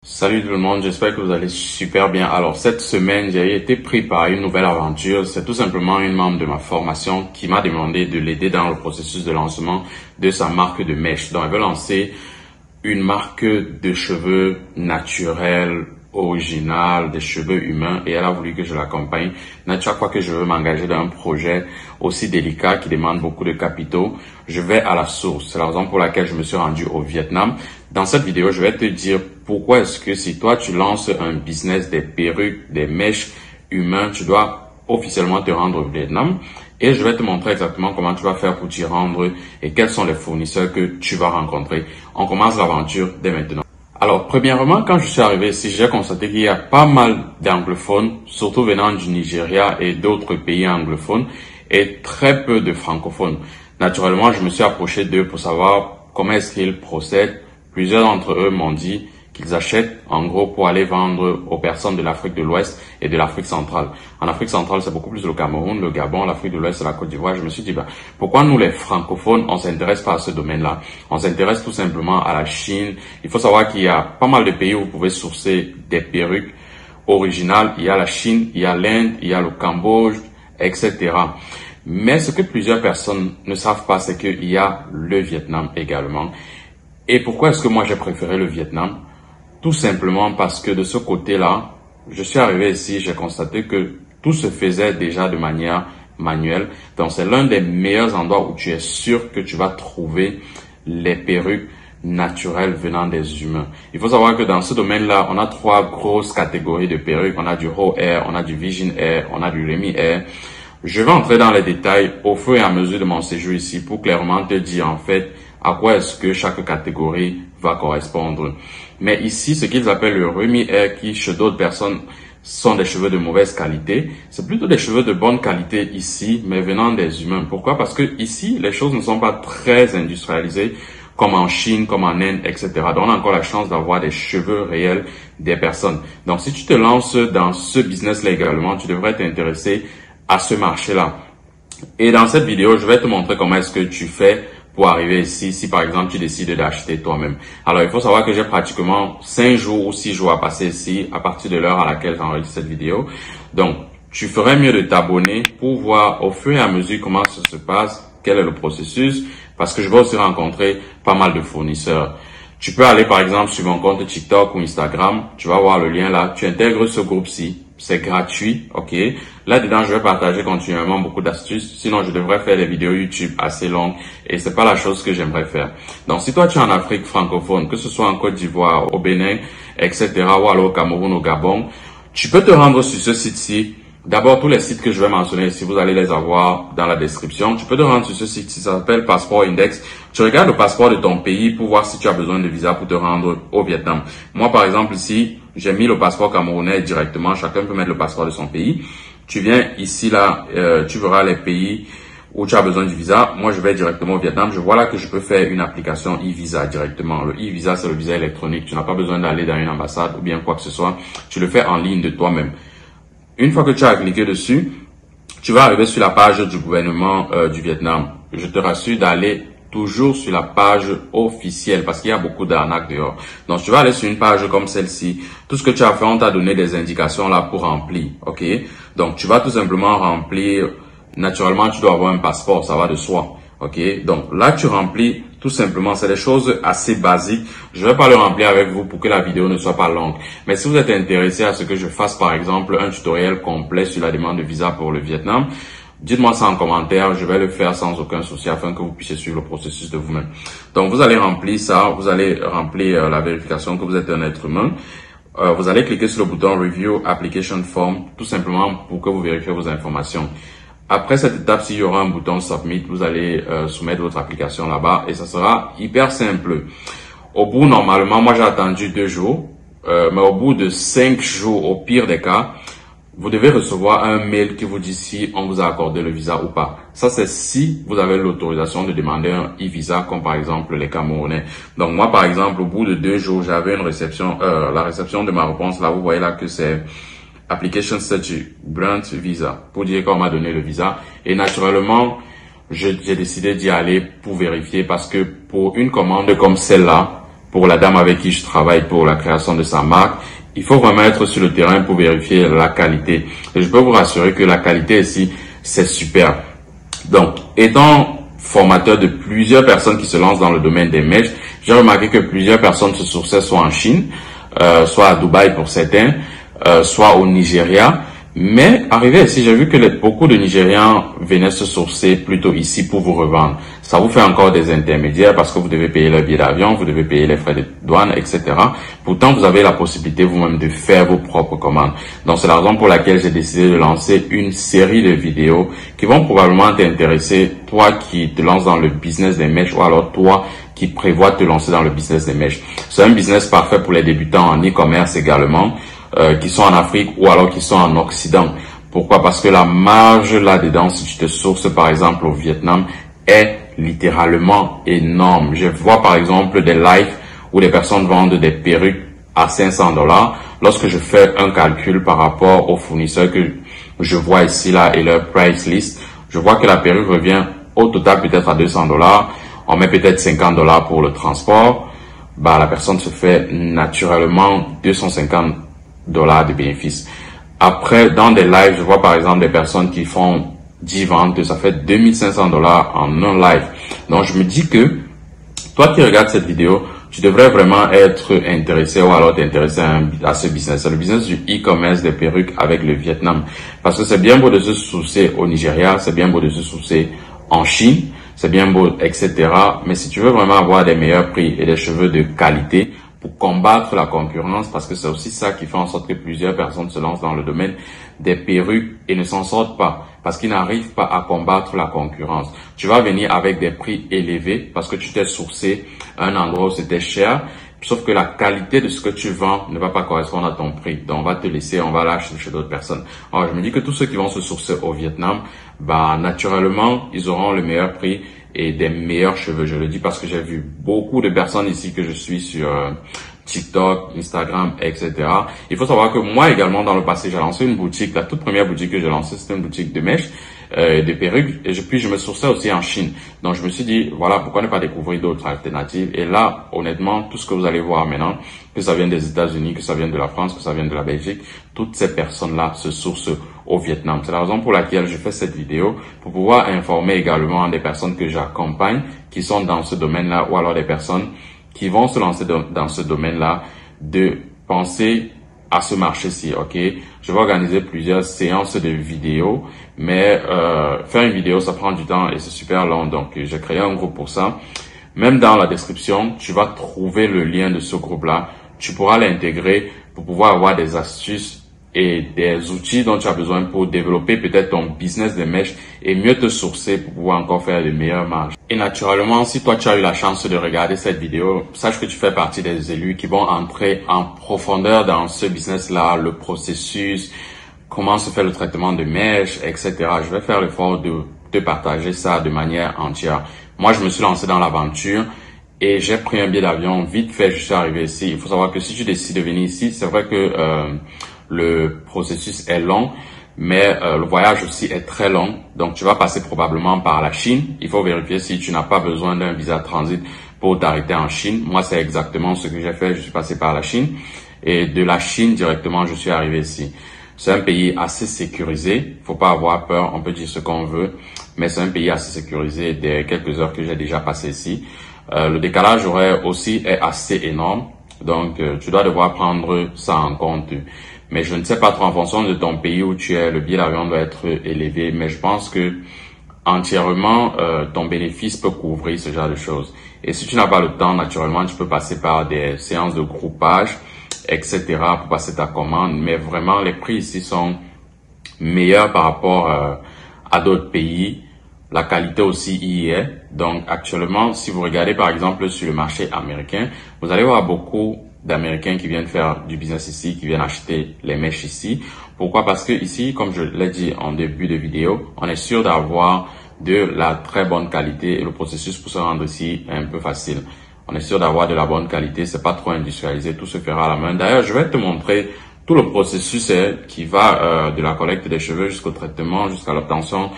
Salut tout le monde, j'espère que vous allez super bien. Alors cette semaine, j'ai été pris par une nouvelle aventure. C'est tout simplement une membre de ma formation qui m'a demandé de l'aider dans le processus de lancement de sa marque de mèches. Donc elle veut lancer une marque de cheveux naturels, original, des cheveux humains, et elle a voulu que je l'accompagne. Chaque fois que je veux m'engager dans un projet aussi délicat qui demande beaucoup de capitaux, je vais à la source. C'est la raison pour laquelle je me suis rendu au Vietnam. Dans cette vidéo, je vais te dire pourquoi est-ce que si toi tu lances un business des perruques, des mèches humains, tu dois officiellement te rendre au Vietnam. Et je vais te montrer exactement comment tu vas faire pour t'y rendre et quels sont les fournisseurs que tu vas rencontrer. On commence l'aventure dès maintenant. Alors, premièrement, quand je suis arrivé ici, j'ai constaté qu'il y a pas mal d'anglophones, surtout venant du Nigeria et d'autres pays anglophones, et très peu de francophones. Naturellement, je me suis approché d'eux pour savoir comment est-ce qu'ils procèdent. Plusieurs d'entre eux m'ont dit qu'ils achètent en gros pour aller vendre aux personnes de l'Afrique de l'Ouest et de l'Afrique centrale. En Afrique centrale, c'est beaucoup plus le Cameroun, le Gabon, l'Afrique de l'Ouest et la Côte d'Ivoire. Je me suis dit, pourquoi nous les francophones, on s'intéresse pas à ce domaine-là? On s'intéresse tout simplement à la Chine. Il faut savoir qu'il y a pas mal de pays où vous pouvez sourcer des perruques originales. Il y a la Chine, il y a l'Inde, il y a le Cambodge, etc. Mais ce que plusieurs personnes ne savent pas, c'est qu'il y a le Vietnam également. Et pourquoi est-ce que moi j'ai préféré le Vietnam? Tout simplement parce que de ce côté-là, je suis arrivé ici, j'ai constaté que tout se faisait déjà de manière manuelle. Donc c'est l'un des meilleurs endroits où tu es sûr que tu vas trouver les perruques naturelles venant des humains. Il faut savoir que dans ce domaine-là, on a trois grosses catégories de perruques. On a du Raw Hair, on a du Virgin Hair, on a du Remy Hair. Je vais entrer dans les détails au fur et à mesure de mon séjour ici pour clairement te dire en fait à quoi est-ce que chaque catégorie va correspondre. Mais ici, ce qu'ils appellent le Remy Hair, qui chez d'autres personnes sont des cheveux de mauvaise qualité, c'est plutôt des cheveux de bonne qualité ici, mais venant des humains. Pourquoi? Parce que ici, les choses ne sont pas très industrialisées comme en Chine, comme en Inde, etc. Donc, on a encore la chance d'avoir des cheveux réels des personnes. Donc, si tu te lances dans ce business-là également, tu devrais t'intéresser à ce marché-là. Et dans cette vidéo, je vais te montrer comment est-ce que tu fais pour arriver ici, si par exemple tu décides d'acheter toi-même. Alors il faut savoir que j'ai pratiquement 5 jours ou 6 jours à passer ici à partir de l'heure à laquelle j'enregistre cette vidéo. Donc tu ferais mieux de t'abonner pour voir au fur et à mesure comment ça se passe, quel est le processus, parce que je vais aussi rencontrer pas mal de fournisseurs. Tu peux aller par exemple sur mon compte TikTok ou Instagram, tu vas voir le lien là, tu intègres ce groupe-ci. C'est gratuit, ok. Là-dedans, je vais partager continuellement beaucoup d'astuces. Sinon, je devrais faire des vidéos YouTube assez longues et c'est pas la chose que j'aimerais faire. Donc, si toi, tu es en Afrique francophone, que ce soit en Côte d'Ivoire, au Bénin, etc., ou alors au Cameroun, au Gabon, tu peux te rendre sur ce site-ci. D'abord, tous les sites que je vais mentionner ici, vous allez les avoir dans la description. Tu peux te rendre sur ce site, ça s'appelle Passeport Index. Tu regardes le passeport de ton pays pour voir si tu as besoin de visa pour te rendre au Vietnam. Moi, par exemple, ici, j'ai mis le passeport camerounais directement. Chacun peut mettre le passeport de son pays. Tu viens ici, là, tu verras les pays où tu as besoin du visa. Moi, je vais directement au Vietnam. Je vois là que je peux faire une application e-visa directement. Le e-visa, c'est le visa électronique. Tu n'as pas besoin d'aller dans une ambassade ou bien quoi que ce soit. Tu le fais en ligne de toi-même. Une fois que tu as cliqué dessus, tu vas arriver sur la page du gouvernement du Vietnam. Je te rassure d'aller toujours sur la page officielle parce qu'il y a beaucoup d'arnaques dehors. Donc, tu vas aller sur une page comme celle-ci. Tout ce que tu as fait, on t'a donné des indications là pour remplir. OK? Donc, tu vas tout simplement remplir. Naturellement, tu dois avoir un passeport, ça va de soi. OK? Donc, là, tu remplis tout simplement. C'est des choses assez basiques. Je vais pas le remplir avec vous pour que la vidéo ne soit pas longue. Mais si vous êtes intéressé à ce que je fasse, par exemple, un tutoriel complet sur la demande de visa pour le Vietnam, dites-moi ça en commentaire, je vais le faire sans aucun souci afin que vous puissiez suivre le processus de vous-même. Donc, vous allez remplir ça, vous allez remplir la vérification que vous êtes un être humain. Vous allez cliquer sur le bouton Review Application Form, tout simplement pour que vous vérifiez vos informations. Après cette étape, s'il y aura un bouton Submit, vous allez soumettre votre application là-bas et ça sera hyper simple. Au bout, normalement, moi j'ai attendu 2 jours, mais au bout de 5 jours, au pire des cas, vous devez recevoir un mail qui vous dit si on vous a accordé le visa ou pas. Ça, c'est si vous avez l'autorisation de demander un e-visa, comme par exemple les Camerounais. Donc moi, par exemple, au bout de 2 jours, j'avais une réception, la réception de ma réponse. Là, vous voyez là que c'est Application Statute, Grant Visa, pour dire qu'on m'a donné le visa. Et naturellement, j'ai décidé d'y aller pour vérifier parce que pour une commande comme celle-là, pour la dame avec qui je travaille pour la création de sa marque, il faut vraiment être sur le terrain pour vérifier la qualité. Et je peux vous rassurer que la qualité ici, c'est super. Donc, étant formateur de plusieurs personnes qui se lancent dans le domaine des mèches, j'ai remarqué que plusieurs personnes se sourçaient soit en Chine, soit à Dubaï pour certains, soit au Nigeria. Mais arrivé ici, j'ai vu que beaucoup de Nigérians venaient se sourcer plutôt ici pour vous revendre. Ça vous fait encore des intermédiaires parce que vous devez payer le billet d'avion, vous devez payer les frais de douane, etc. Pourtant, vous avez la possibilité vous-même de faire vos propres commandes. Donc, c'est la raison pour laquelle j'ai décidé de lancer une série de vidéos qui vont probablement t'intéresser, toi qui te lances dans le business des mèches ou alors toi qui prévois te lancer dans le business des mèches. C'est un business parfait pour les débutants en e-commerce également. Qui sont en Afrique ou alors qui sont en Occident. Pourquoi? Parce que la marge là-dedans, si tu te sources par exemple au Vietnam, est littéralement énorme. Je vois par exemple des lives où des personnes vendent des perruques à 500 $. Lorsque je fais un calcul par rapport aux fournisseurs que je vois ici là et leur price list, je vois que la perruque revient au total peut-être à 200 $. On met peut-être 50 $ pour le transport. Bah, la personne se fait naturellement 250 $ de bénéfices. Après, dans des lives, je vois par exemple des personnes qui font 10 ventes, ça fait 2500 $ en un live. Donc, je me dis que toi qui regardes cette vidéo, tu devrais vraiment être intéressé ou alors t'intéresser à ce business. C'est le business du e-commerce des perruques avec le Vietnam. Parce que c'est bien beau de se sourcer au Nigeria, c'est bien beau de se sourcer en Chine, c'est bien beau, etc. Mais si tu veux vraiment avoir des meilleurs prix et des cheveux de qualité, pour combattre la concurrence, parce que c'est aussi ça qui fait en sorte que plusieurs personnes se lancent dans le domaine des perruques et ne s'en sortent pas, parce qu'ils n'arrivent pas à combattre la concurrence. Tu vas venir avec des prix élevés parce que tu t'es sourcé à un endroit où c'était cher, sauf que la qualité de ce que tu vends ne va pas correspondre à ton prix. Donc on va te laisser, on va l'acheter chez d'autres personnes. Alors je me dis que tous ceux qui vont se sourcer au Vietnam, bah naturellement, ils auront le meilleur prix et des meilleurs cheveux. Je le dis parce que j'ai vu beaucoup de personnes ici que je suis sur TikTok, Instagram, etc. Il faut savoir que moi également dans le passé, j'ai lancé une boutique. La toute première boutique que j'ai lancée, c'était une boutique de mèches, de perruques. Et puis je me sourçais aussi en Chine. Donc je me suis dit, voilà, pourquoi ne pas découvrir d'autres alternatives. Et là, honnêtement, tout ce que vous allez voir maintenant, que ça vienne des États-Unis, que ça vienne de la France, que ça vienne de la Belgique, toutes ces personnes-là se sourcent au Vietnam. C'est la raison pour laquelle je fais cette vidéo, pour pouvoir informer également des personnes que j'accompagne, qui sont dans ce domaine-là, ou alors des personnes qui vont se lancer dans ce domaine-là, de penser à ce marché-ci, ok? Je vais organiser plusieurs séances de vidéos, mais faire une vidéo, ça prend du temps et c'est super long, donc j'ai créé un groupe pour ça. Même dans la description, tu vas trouver le lien de ce groupe-là. Tu pourras l'intégrer pour pouvoir avoir des astuces et des outils dont tu as besoin pour développer peut-être ton business de mèches et mieux te sourcer pour pouvoir encore faire de meilleures marges. Et naturellement, si toi tu as eu la chance de regarder cette vidéo, sache que tu fais partie des élus qui vont entrer en profondeur dans ce business-là, le processus, comment se fait le traitement de mèches, etc. Je vais faire l'effort de te partager ça de manière entière. Moi, je me suis lancé dans l'aventure et j'ai pris un billet d'avion vite fait, je suis arrivé ici. Il faut savoir que si tu décides de venir ici, c'est vrai que le processus est long, mais le voyage aussi est très long. Donc, tu vas passer probablement par la Chine. Il faut vérifier si tu n'as pas besoin d'un visa transit pour t'arrêter en Chine. Moi, c'est exactement ce que j'ai fait. Je suis passé par la Chine et de la Chine directement, je suis arrivé ici. C'est un pays assez sécurisé. Faut pas avoir peur. On peut dire ce qu'on veut, mais c'est un pays assez sécurisé des quelques heures que j'ai déjà passé ici. Le décalage horaire aussi est assez énorme. Donc, tu dois devoir prendre ça en compte. Mais je ne sais pas trop en fonction de ton pays où tu es, le billet d'avion doit être élevé. Mais je pense que entièrement, ton bénéfice peut couvrir ce genre de choses. Et si tu n'as pas le temps, naturellement, tu peux passer par des séances de groupage, etc. pour passer ta commande. Mais vraiment, les prix ici sont meilleurs par rapport à d'autres pays. La qualité aussi y est. Donc, actuellement, si vous regardez par exemple sur le marché américain, vous allez voir beaucoup d'Américains qui viennent faire du business ici, qui viennent acheter les mèches ici. Pourquoi? Parce que ici, comme je l'ai dit en début de vidéo, on est sûr d'avoir de la très bonne qualité et le processus pour se rendre ici est un peu facile. On est sûr d'avoir de la bonne qualité, c'est pas trop industrialisé, tout se fera à la main. D'ailleurs, je vais te montrer tout le processus qui va de la collecte des cheveux jusqu'au traitement, jusqu'à l'obtention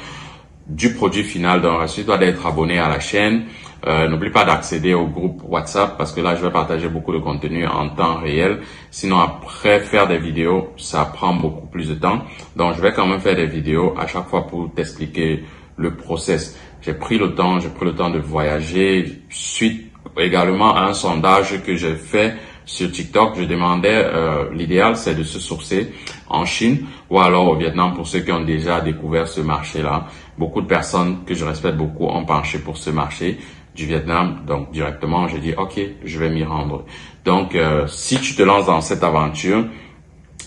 du produit final. Donc, ensuite, tu dois être abonné à la chaîne. N'oublie pas d'accéder au groupe WhatsApp parce que là, je vais partager beaucoup de contenu en temps réel. Sinon, après faire des vidéos, ça prend beaucoup plus de temps. Donc, je vais quand même faire des vidéos à chaque fois pour t'expliquer le process. J'ai pris le temps de voyager. Suite également à un sondage que j'ai fait sur TikTok, je demandais, l'idéal c'est de se sourcer en Chine ou alors au Vietnam pour ceux qui ont déjà découvert ce marché-là. Beaucoup de personnes que je respecte beaucoup ont penché pour ce marché du Vietnam. Donc directement, j'ai dit ok, je vais m'y rendre. Donc si tu te lances dans cette aventure,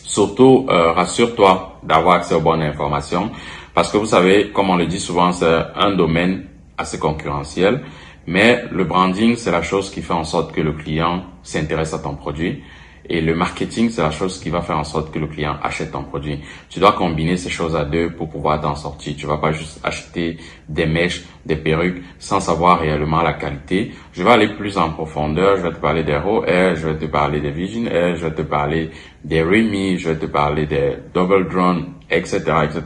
surtout rassure-toi d'avoir accès aux bonnes informations parce que vous savez, comme on le dit souvent, c'est un domaine assez concurrentiel. Mais le branding, c'est la chose qui fait en sorte que le client s'intéresse à ton produit. Et le marketing, c'est la chose qui va faire en sorte que le client achète ton produit. Tu dois combiner ces choses à deux pour pouvoir t'en sortir. Tu vas pas juste acheter des mèches, des perruques sans savoir réellement la qualité. Je vais aller plus en profondeur. Je vais te parler des Raw Air, je vais te parler des Vision Air, je vais te parler des Remy, je vais te parler des Double Drone, etc., etc.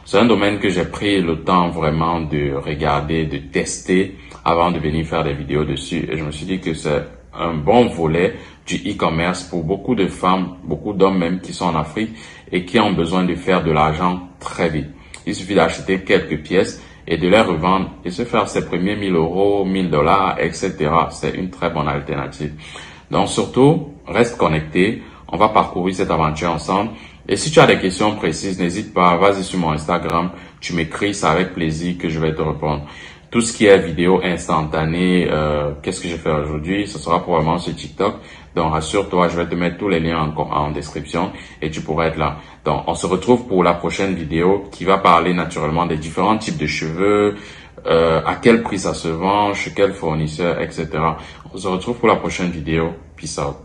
C'est un domaine que j'ai pris le temps vraiment de regarder, de tester avant de venir faire des vidéos dessus. Et je me suis dit que c'est un bon volet du e-commerce pour beaucoup de femmes, beaucoup d'hommes même qui sont en Afrique et qui ont besoin de faire de l'argent très vite. Il suffit d'acheter quelques pièces et de les revendre et se faire ses premiers 1000 euros, 1000 dollars, etc. C'est une très bonne alternative. Donc surtout, reste connecté. On va parcourir cette aventure ensemble. Et si tu as des questions précises, n'hésite pas, vas-y sur mon Instagram, tu m'écris, c'est avec plaisir que je vais te répondre. Tout ce qui est vidéo instantanée, qu'est-ce que j'ai fait aujourd'hui, ce sera probablement sur TikTok. Donc rassure-toi, je vais te mettre tous les liens en description et tu pourras être là. Donc on se retrouve pour la prochaine vidéo qui va parler naturellement des différents types de cheveux, à quel prix ça se vend, chez quel fournisseur, etc. On se retrouve pour la prochaine vidéo. Peace out.